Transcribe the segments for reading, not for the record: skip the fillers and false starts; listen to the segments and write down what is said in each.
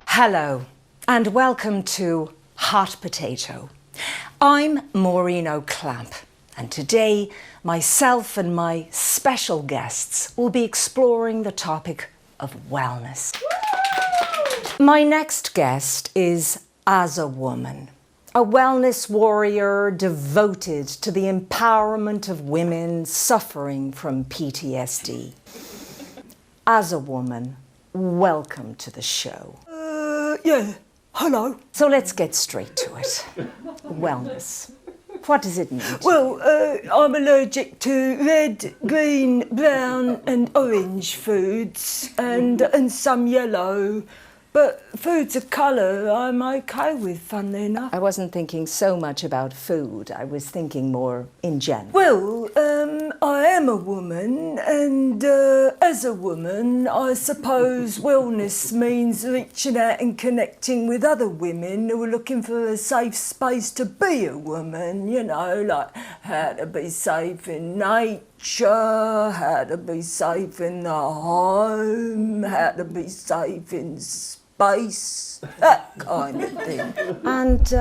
Hello and welcome to Hot Potato. I'm Maureen O'Clamp and today myself and my special guests will be exploring the topic of wellness. My next guest is Azah Woman, a wellness warrior devoted to the empowerment of women suffering from PTSD. Azah Woman, welcome to the show. Yeah, hello. So let's get straight to it. Wellness. What does it mean? Well, I'm allergic to red, green, brown and orange foods and some yellow. But foods of colour I'm okay with, funnily enough. I wasn't thinking so much about food. I was thinking more in general. Well, I am a woman, and as a woman, I suppose wellness means reaching out and connecting with other women who are looking for a safe space to be a woman, you know, like how to be safe in nature, how to be safe in the home, how to be safe in space, that kind of thing. And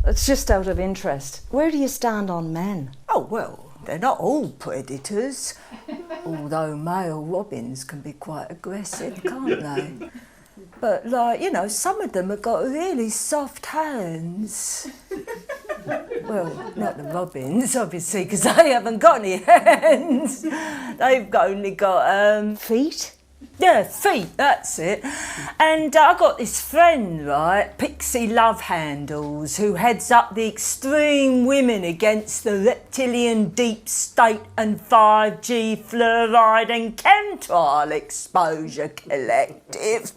it's just out of interest, where do you stand on men? Oh, well, they're not all predators, although male robins can be quite aggressive, can't they? But, like, you know, some of them have got really soft hands. Well, not the robins, obviously, because they haven't got any hands. They've only got Feet? Yeah, feet, that's it. And I got this friend, right, Pixie Love Handles, who heads up the Extreme Women Against the Reptilian Deep State and 5G Fluoride and Chemtrail Exposure Collective.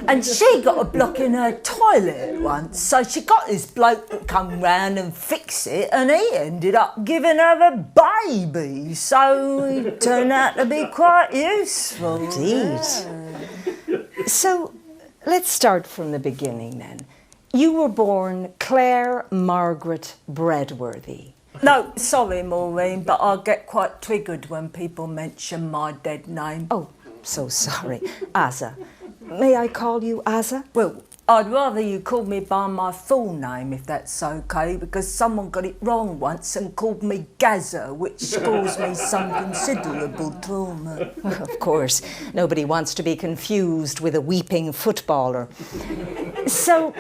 And she got a block in her toilet once, so she got this bloke to come round and fix it, and he ended up giving her a baby, so it turned out to be quite useful. Indeed. So let's start from the beginning then. You were born Claire Margaret Breadworthy. No, sorry, Maureen, but I get quite triggered when people mention my dead name. Oh, so sorry. Azah. May I call you Azah? Well, I'd rather you call me by my full name, if that's okay, because someone got it wrong once and called me Gaza, which caused me some considerable trauma. Of course, nobody wants to be confused with a weeping footballer. So,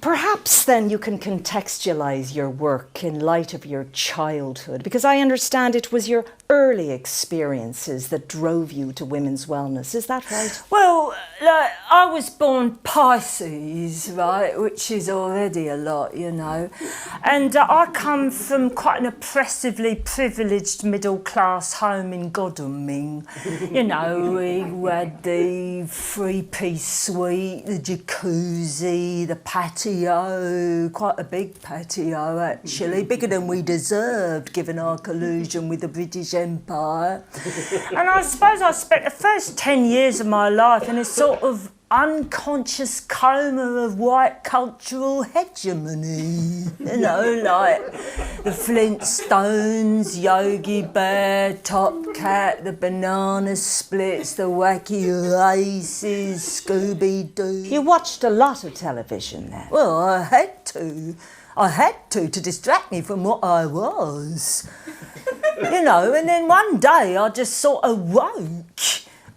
perhaps then you can contextualise your work in light of your childhood, because I understand it was your early experiences that drove you to women's wellness. Is that right? Well, like, I was born Pisces, right, which is already a lot, you know. And I come from quite an oppressively privileged middle-class home in Godalming. You know, we had the three-piece suite, the jacuzzi, the patio, quite a big patio, actually, bigger than we deserved, given our collusion with the British Empire. And I suppose I spent the first 10 years of my life in a sort of unconscious coma of white cultural hegemony. You know, like the Flintstones, Yogi Bear, Top Cat, the Banana Splits, the Wacky Races, Scooby-Doo. You watched a lot of television then? Well, I had to. I had to distract me from what I was. You know, and then one day I just sort of woke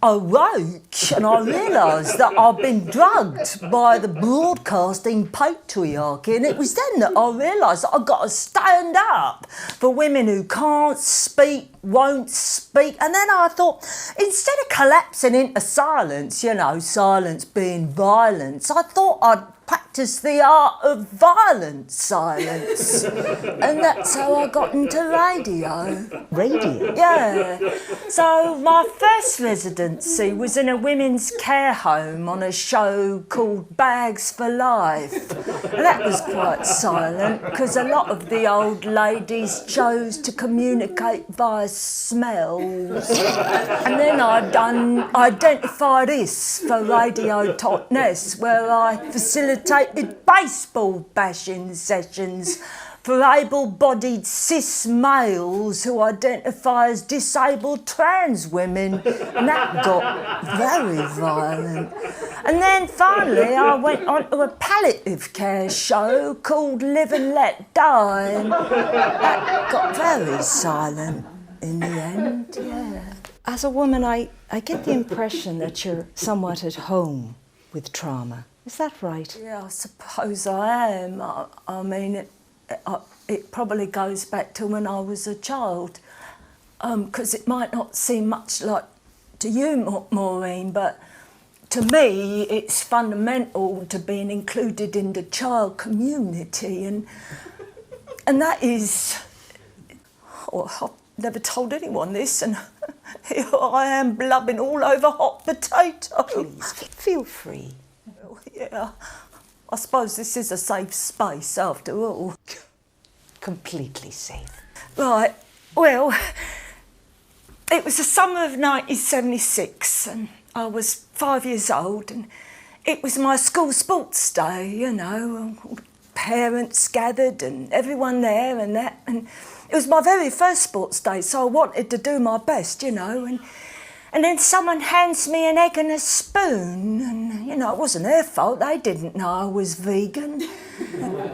and I realised that I'd been drugged by the broadcasting patriarchy, and it was then that I realised that I've got to stand up for women who can't speak, won't speak. And then I thought, instead of collapsing into silence, you know, silence being violence, I thought I'd practice the art of violent silence. And that's how I got into radio. Radio? Yeah. So my first residency was in a women's care home on a show called Bags for Life. And that was quite silent because a lot of the old ladies chose to communicate via smells. And then I'd done Identify This for Radio Totnes, where I facilitated coordinated baseball bashing sessions for able-bodied cis males who identify as disabled trans women, and that got very violent. And then finally I went on to a palliative care show called Live and Let Die, and that got very silent in the end, yeah. As a woman, I get the impression that you're somewhat at home with trauma. Is that right? Yeah, I suppose I am. I mean, it probably goes back to when I was a child, because it might not seem much like to you, Maureen, but to me it's fundamental to being included in the child community, and that is... Oh, I've never told anyone this, and here I am blubbing all over hot potato. Please, feel free. Well, yeah, I suppose this is a safe space after all. Completely safe. Right, well, it was the summer of 1976 and I was 5 years old, and it was my school sports day, you know, parents gathered and everyone there and that, and it was my very first sports day, so I wanted to do my best, you know, and then someone hands me an egg and a spoon, and, you know, it wasn't their fault, they didn't know I was vegan.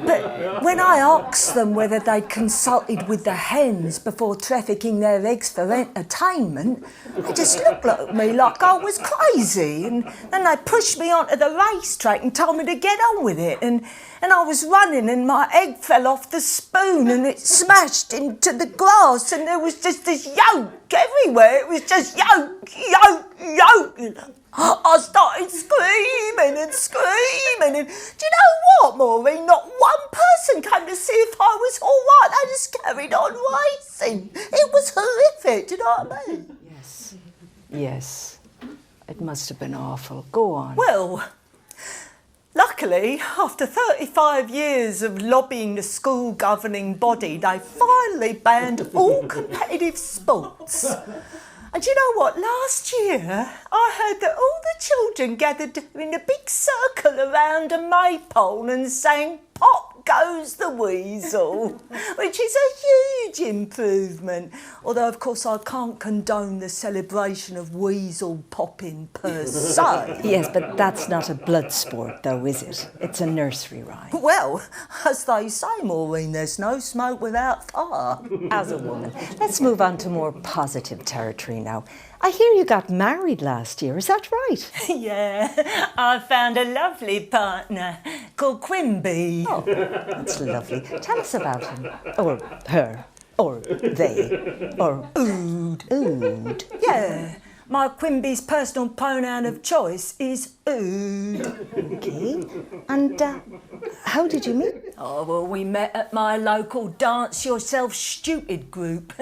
But when I asked them whether they'd consulted with the hens before trafficking their eggs for entertainment, they just looked at me like I was crazy, and then they pushed me onto the racetrack and told me to get on with it, and I was running and my egg fell off the spoon and it smashed into the grass, and there was just this yolk everywhere. It was just yolk. I started screaming and screaming, and do you know what, Maureen? Not one person came to see if I was all right. They just carried on racing. It was horrific, do you know what I mean? Yes. It must have been awful. Go on. Well, luckily, after 35 years of lobbying the school governing body, they finally banned all competitive sports. And you know what? Last year, I heard that all the children gathered in a big circle around a maypole and sang "Pop Goes the Weasel," which is a huge improvement. Although, of course, I can't condone the celebration of weasel popping per se. Yes, but that's not a blood sport, though, is it? It's a nursery rhyme. Well, as they say, Maureen, there's no smoke without fire. Azah Woman. Let's move on to more positive territory now. I hear you got married last year, is that right? Yeah, I found a lovely partner called Quimby. Oh, that's lovely. Tell us about him. Or her. Or they. Or Ood. Yeah, my Quimby's personal pronoun of choice is Ood. Okay. And how did you meet? Oh, well, we met at my local Dance Yourself Stupid group.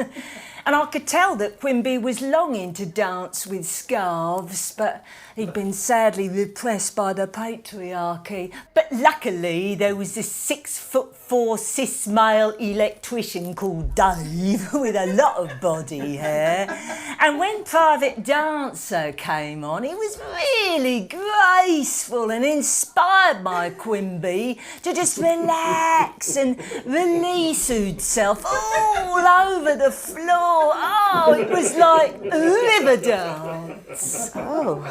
And I could tell that Quimby was longing to dance with scarves, but he'd been sadly repressed by the patriarchy. But luckily, there was this 6'4" cis male electrician called Dave with a lot of body hair. And when Private Dancer came on, he was really graceful and inspired my Quimby to just relax and release himself all over the floor. Oh, it was like river dance. Oh.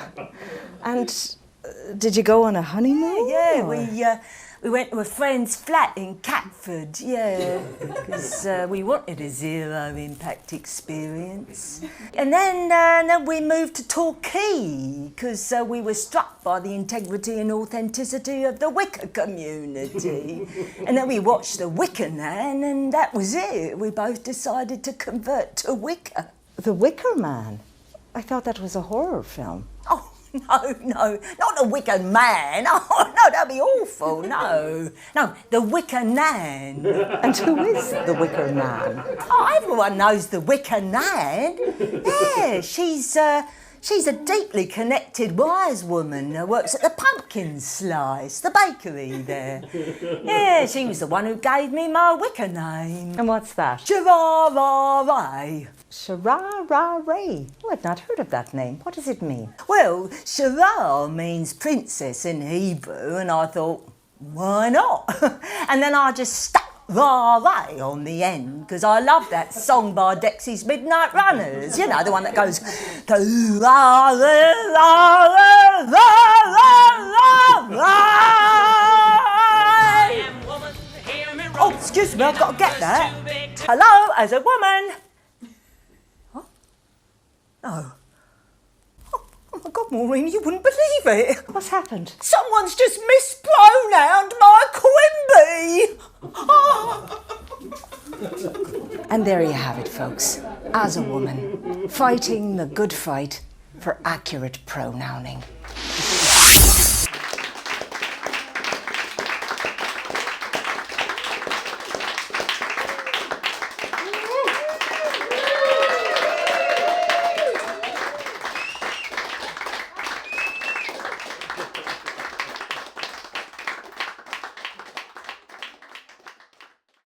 And did you go on a honeymoon? Yeah, we went to a friend's flat in Catford, yeah, because we wanted a zero impact experience. And then we moved to Torquay, because we were struck by the integrity and authenticity of the Wicker community. And then we watched The Wicker Man, and that was it. We both decided to convert to Wicker. The Wicker Man? I thought that was a horror film. Oh, no, not the Wicker Man. Oh, no, that'd be awful, no. No, the Wicker Nan. And who is the Wicker Man? Oh, everyone knows the Wicker Nan. Yeah, she's a deeply connected wise woman who works at the Pumpkin Slice, the bakery there. Yeah, she was the one who gave me my Wicker name. And what's that? Shara-ra-ray. Shara-ra-ray. Oh, I've not heard of that name. What does it mean? Well, Shara means princess in Hebrew, and I thought, why not? And then I just stuck "Ra-Ray" on the end because I love that song by Dexy's Midnight Runners. You know, the one that goes Oh, excuse me, I've got to get that. Hello, Azah Woman. What? No. Oh my God, Maureen, you wouldn't believe it. What's happened? Someone's just mispronounced my Quimby. And there you have it, folks. Azah Woman, fighting the good fight for accurate pronouncing.